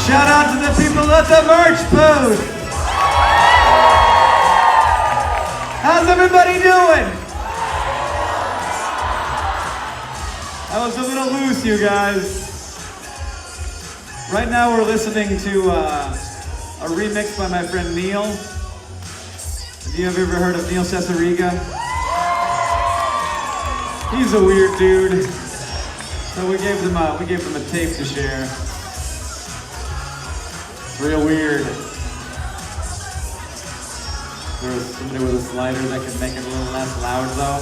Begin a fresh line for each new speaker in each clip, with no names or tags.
Shout out to the people at the merch booth. How's everybody doing? That was a little loose, you guys. Right now we're listening to a remix by my friend Neil. Have you ever heard of Neil Cesariga? He's a weird dude. So we gave them a tape to share. It's real weird. There was somebody with a slider that could make it a little less loud though.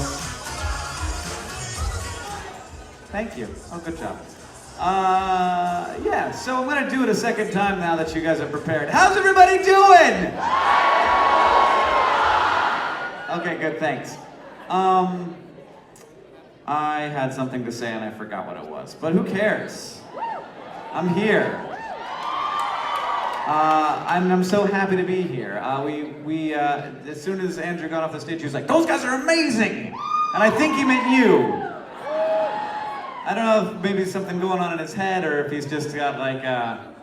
Thank you. Oh, good job. Yeah, so I'm gonna do it a second time now that you guys are prepared. How's everybody doing? Okay, good, thanks. I had something to say and I forgot what it was, but who cares? I'm here. I'm so happy to be here. We as soon as Andrew got off the stage, he was like, "Those guys are amazing!" And I think he meant you. I don't know if maybe something going on in his head or if he's just got like a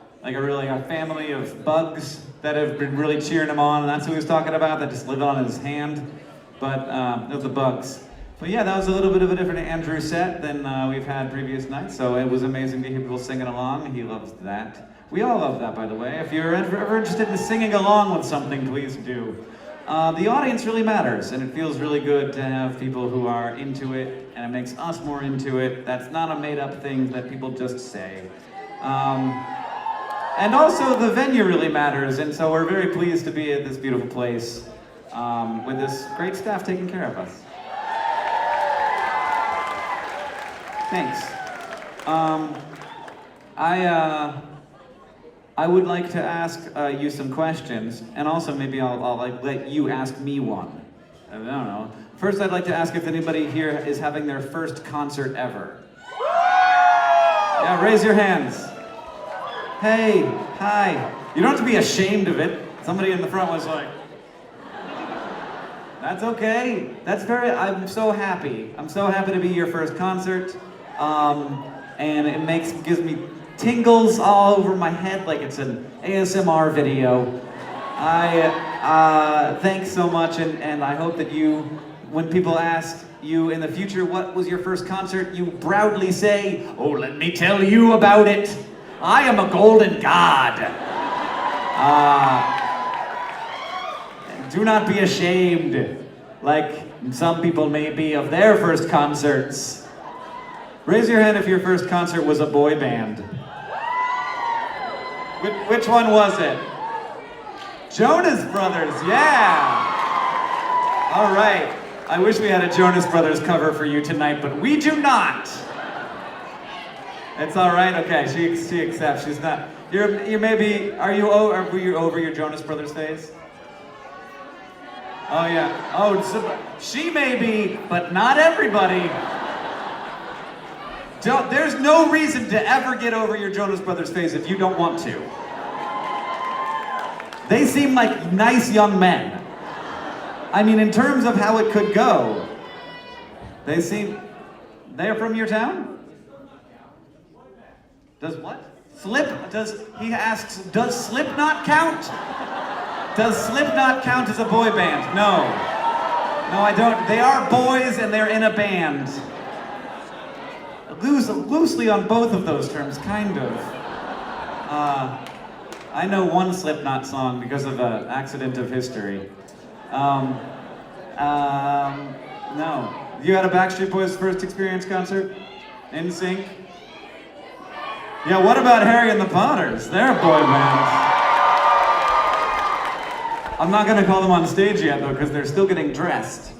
family of bugs that have been really cheering him on, and that's who he was talking about, that just live on his hand. But it was the bugs. But yeah, that was a little bit of a different Andrew set than we've had previous nights, so it was amazing to hear people singing along. He loves that. We all love that, by the way. If you're ever interested in singing along with something, please do. The audience really matters, and it feels really good to have people who are into it, and it makes us more into it. That's not a made-up thing that people just say. And also, the venue really matters, and so we're very pleased to be at this beautiful place with this great staff taking care of us. Thanks. I would like to ask you some questions, and also maybe I'll let you ask me one. I don't know. First, I'd like to ask if anybody here is having their first concert ever. Yeah, raise your hands. Hey, hi. You don't have to be ashamed of it. Somebody in the front was like, that's okay. I'm so happy. I'm so happy to be your first concert. And it gives me tingles all over my head like it's an ASMR video. Thanks so much, and I hope that when people ask you in the future, what was your first concert, you proudly say, "Oh, let me tell you about it. I am a golden god." Do not be ashamed, like some people may be of their first concerts. Raise your hand if your first concert was a boy band. Which one was it? Jonas Brothers, yeah! All right. I wish we had a Jonas Brothers cover for you tonight, but we do not. It's all right. Okay, she accepts. She's not. You maybe. Were you over your Jonas Brothers phase? Oh yeah. Oh, she may be, but not everybody. There's no reason to ever get over your Jonas Brothers phase if you don't want to. They seem like nice young men. I mean, in terms of how it could go, they're from your town? Does what? He asks, does Slipknot count? Does Slipknot count as a boy band? No. No, I don't. They are boys and they're in a band. Loosely on both of those terms, kind of. I know one Slipknot song because of an accident of history. No. You had a Backstreet Boys first experience concert? NSYNC? Yeah, what about Harry and the Potters? They're a boy band. I'm not gonna call them on stage yet though, because they're still getting dressed.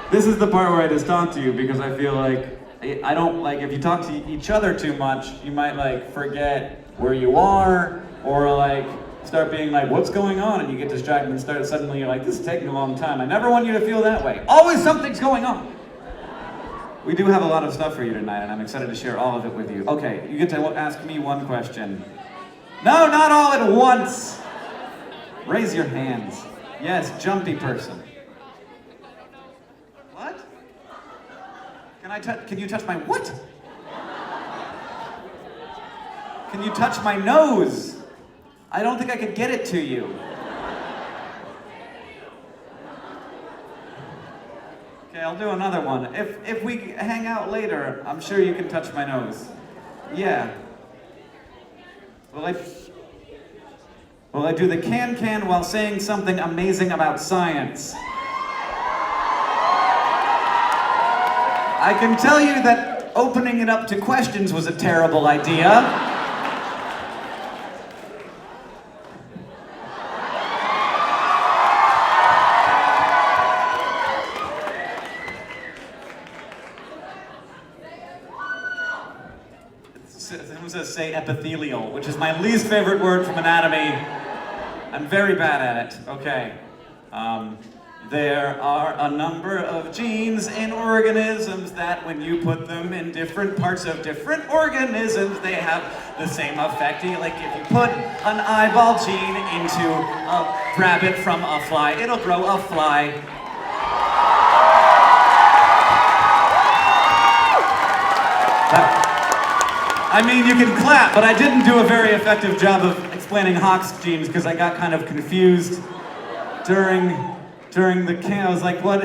This is the part where I just talk to you because I feel like I don't like if you talk to each other too much, you might like forget where you are or like start being like, what's going on? And you get distracted and suddenly you're like, this is taking a long time. I never want you to feel that way. Always something's going on. We do have a lot of stuff for you tonight and I'm excited to share all of it with you. Okay, you get to ask me one question. No, not all at once. Raise your hands. Yes, jumpy person. What? Can you touch my what? Can you touch my nose? I don't think I could get it to you. Okay, I'll do another one. If we hang out later, I'm sure you can touch my nose. Yeah. Will I do the can while saying something amazing about science? I can tell you that opening it up to questions was a terrible idea. Someone says say epithelial, which is my least favorite word from anatomy. I'm very bad at it. Okay. There are a number of genes in organisms that when you put them in different parts of different organisms, they have the same effect. Like if you put an eyeball gene into a rabbit from a fly, it'll grow a fly. I mean, you can clap, but I didn't do a very effective job of explaining Hox genes because I got kind of confused during the camp. I was like, what?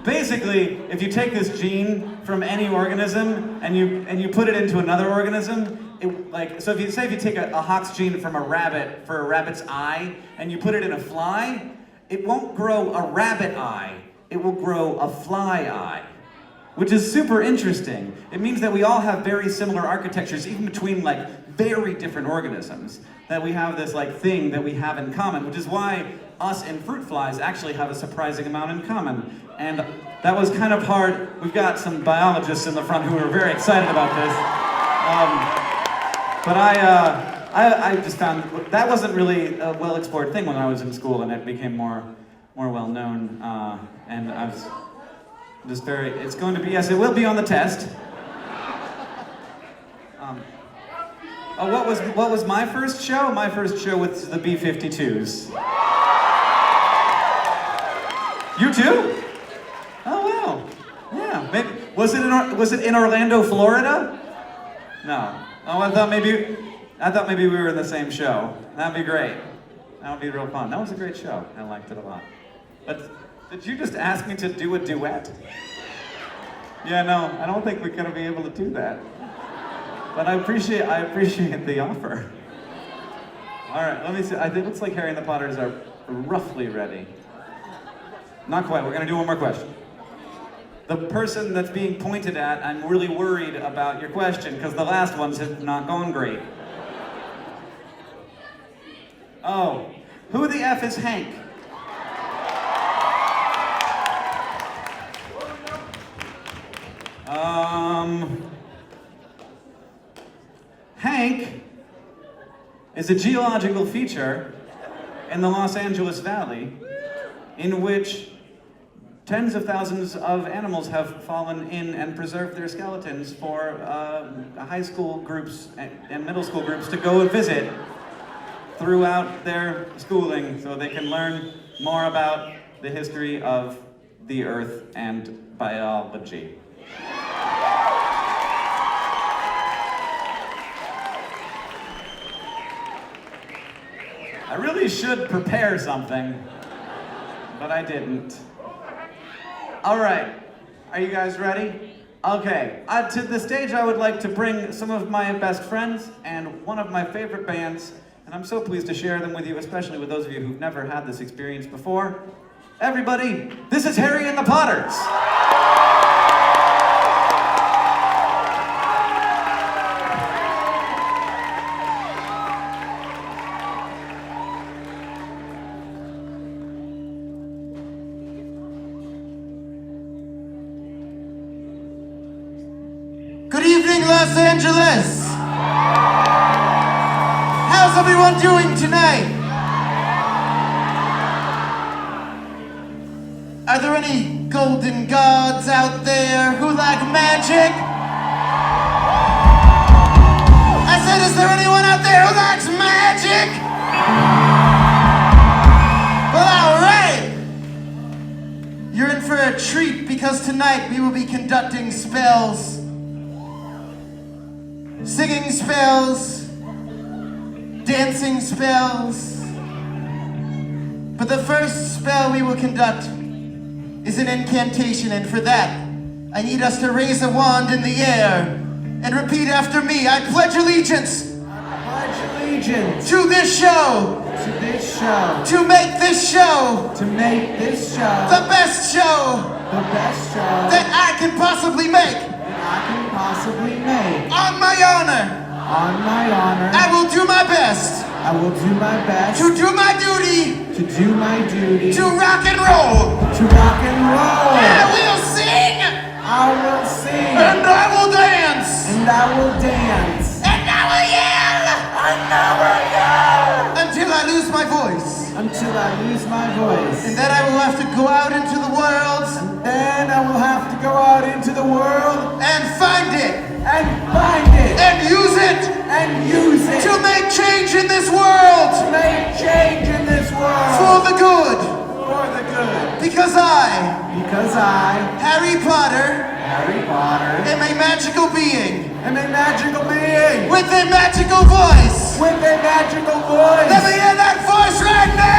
Basically, if you take this gene from any organism and you put it into another organism, so if you take a Hox gene from a rabbit for a rabbit's eye and you put it in a fly, it won't grow a rabbit eye. It will grow a fly eye. Which is super interesting. It means that we all have very similar architectures, even between like very different organisms. That we have this like thing that we have in common, which is why us and fruit flies actually have a surprising amount in common. And that was kind of hard. We've got some biologists in the front who are very excited about this. But I just found that wasn't really a well-explored thing when I was in school, and it became more well-known. And I was just it's going to be, yes, it will be on the test. What was my first show? My first show was the B-52s. You too? Oh wow. Yeah. Maybe was it in Orlando, Florida? No. Oh, I thought maybe we were in the same show. That'd be great. That would be real fun. That was a great show. I liked it a lot. But did you just ask me to do a duet? Yeah, no, I don't think we're gonna be able to do that. But I appreciate the offer. All right, let me see. I think it looks like Harry and the Potters are roughly ready. Not quite. We're gonna do one more question. The person that's being pointed at, I'm really worried about your question because the last ones have not gone great. Oh, who the F is Hank? Hank is a geological feature in the Los Angeles Valley in which tens of thousands of animals have fallen in and preserved their skeletons for high school groups and middle school groups to go and visit throughout their schooling so they can learn more about the history of the earth and biology. I really should prepare something, but I didn't. All right, are you guys ready? Okay, to the stage I would like to bring some of my best friends and one of my favorite bands, and I'm so pleased to share them with you, especially with those of you who've never had this experience before. Everybody, this is Harry and the Potters.
Good evening, Los Angeles! How's everyone doing tonight? Are there any golden gods out there who like magic? I said, is there anyone out there who likes magic? Well, alright! You're in for a treat because tonight we will be conducting spells singing spells, dancing spells. But the first spell we will conduct is an incantation, and for that, I need us to raise a wand in the air and repeat after me. I pledge allegiance.
I pledge allegiance
to this show.
to this show.
To make this show.
To make this show
The best show.
the best show
That I can possibly make.
I can possibly make.
On my honor.
On my honor,
I will do my best.
I will do my best
To do my duty.
to do my duty
To rock and roll.
to rock and roll.
I will sing.
I will sing
And I will dance.
and I will dance
And I will yell.
and I will yell
Until I lose my voice.
until I lose my voice.
And then I will have to go out into the world
Then I will have to go out into the world
and find it.
and find it
And use it.
and use it
To make change in this world.
to make change in this world
For the good.
for the good.
Because
Because I,
Harry Potter,
Harry Potter,
am a magical being.
am a magical being
With a magical voice.
with a magical voice.
Let me hear that voice right now!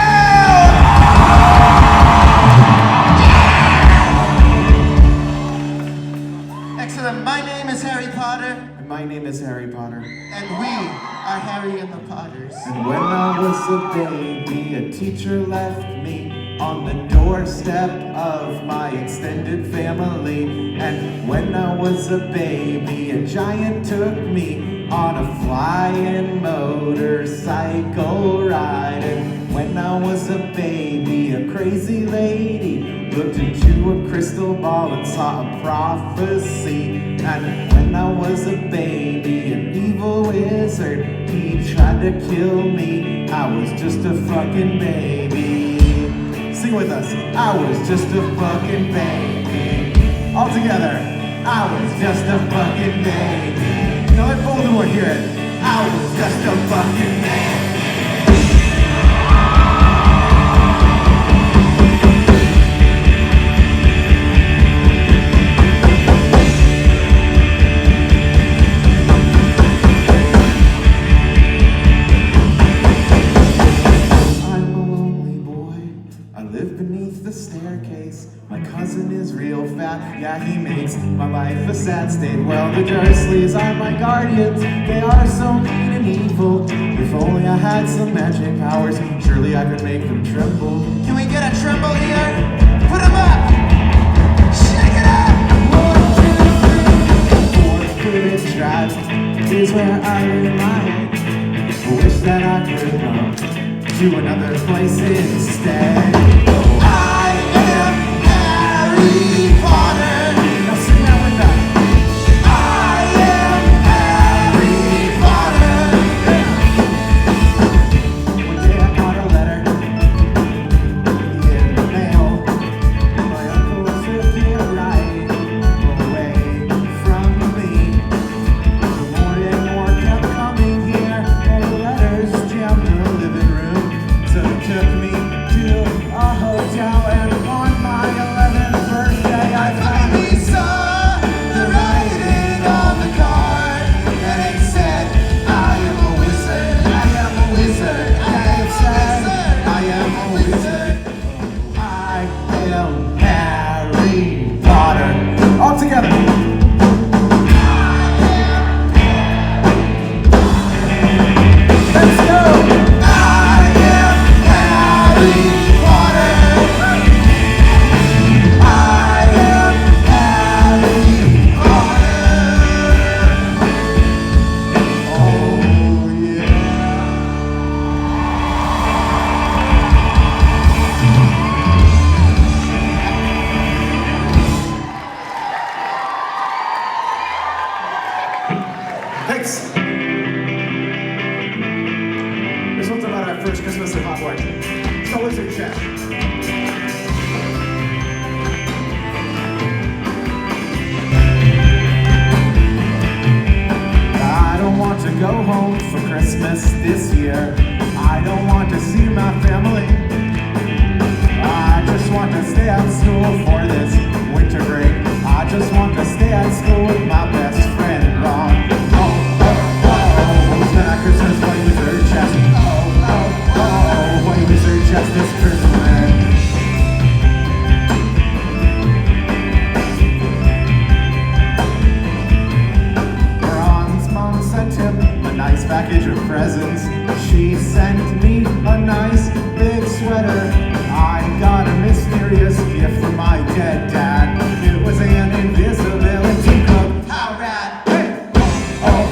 Excellent. My name is Harry Potter,
And my name is Harry Potter.
and we are Harry and the Potters.
And when I was a baby, a teacher left me on the doorstep of my extended family. And when I was a baby, a giant took me on a flying motorcycle ride. And when I was a baby, a crazy lady looked into a crystal ball and saw a prophecy. And when I was a baby, an evil wizard, he tried to kill me. I was just a fucking baby. Sing with us. I was just a fucking baby. All together. I was just a fucking baby. Now let Voldemort hear it. I was just a fucking baby. The staircase. My cousin is real fat. Yeah, he makes my life a sad state. Well, the Dursleys are my guardians. They are so mean and evil. If only I had some magic powers, surely I could make them tremble.
Can we get a tremble here? Put them up! Shake it up!
1, 2, 3, 4 Quidditch drive is where I rely. I wish that I could go to another place instead.
Harry Potter.
Now sing that with us.
I am Harry Potter.
One day I got a letter in the mail. My uncle was 50 right away from me. The more and more kept coming here, and the letters jammed the living room. So he took me to a hotel, and on my 11th birthday I found
We saw the writing on the card, and it said, I am a wizard.
I am a wizard. And it said, I am a wizard. I am Harry Potter. All together. Let's go.
I am Harry Potter. I am Harry Potter.
Oh yeah. Thanks. This one's about our first Christmas at Hogwarts. It's a wizard chat. I don't want to go home for Christmas this year. I don't want to see my family. I just want to stay at school for this winter break. I just want to stay at school with my best friend Ron. Oh, oh, treasure presents. She sent me a nice big sweater. I got a mysterious gift from my dead dad. It was an invisibility cloak.
How rad!
Hey! Oh,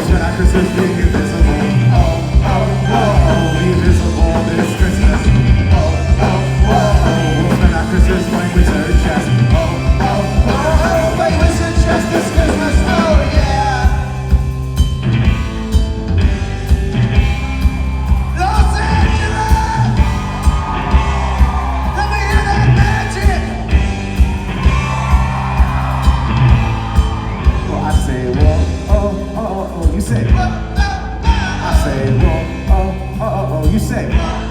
spend our Christmas being invisible. Be invisible this Christmas. Spend our Christmas playing wizard chess.
Play wizard chess this Christmas, oh yeah! Los Angeles! Let me hear that magic!
Well, I say, you say. I say, you say.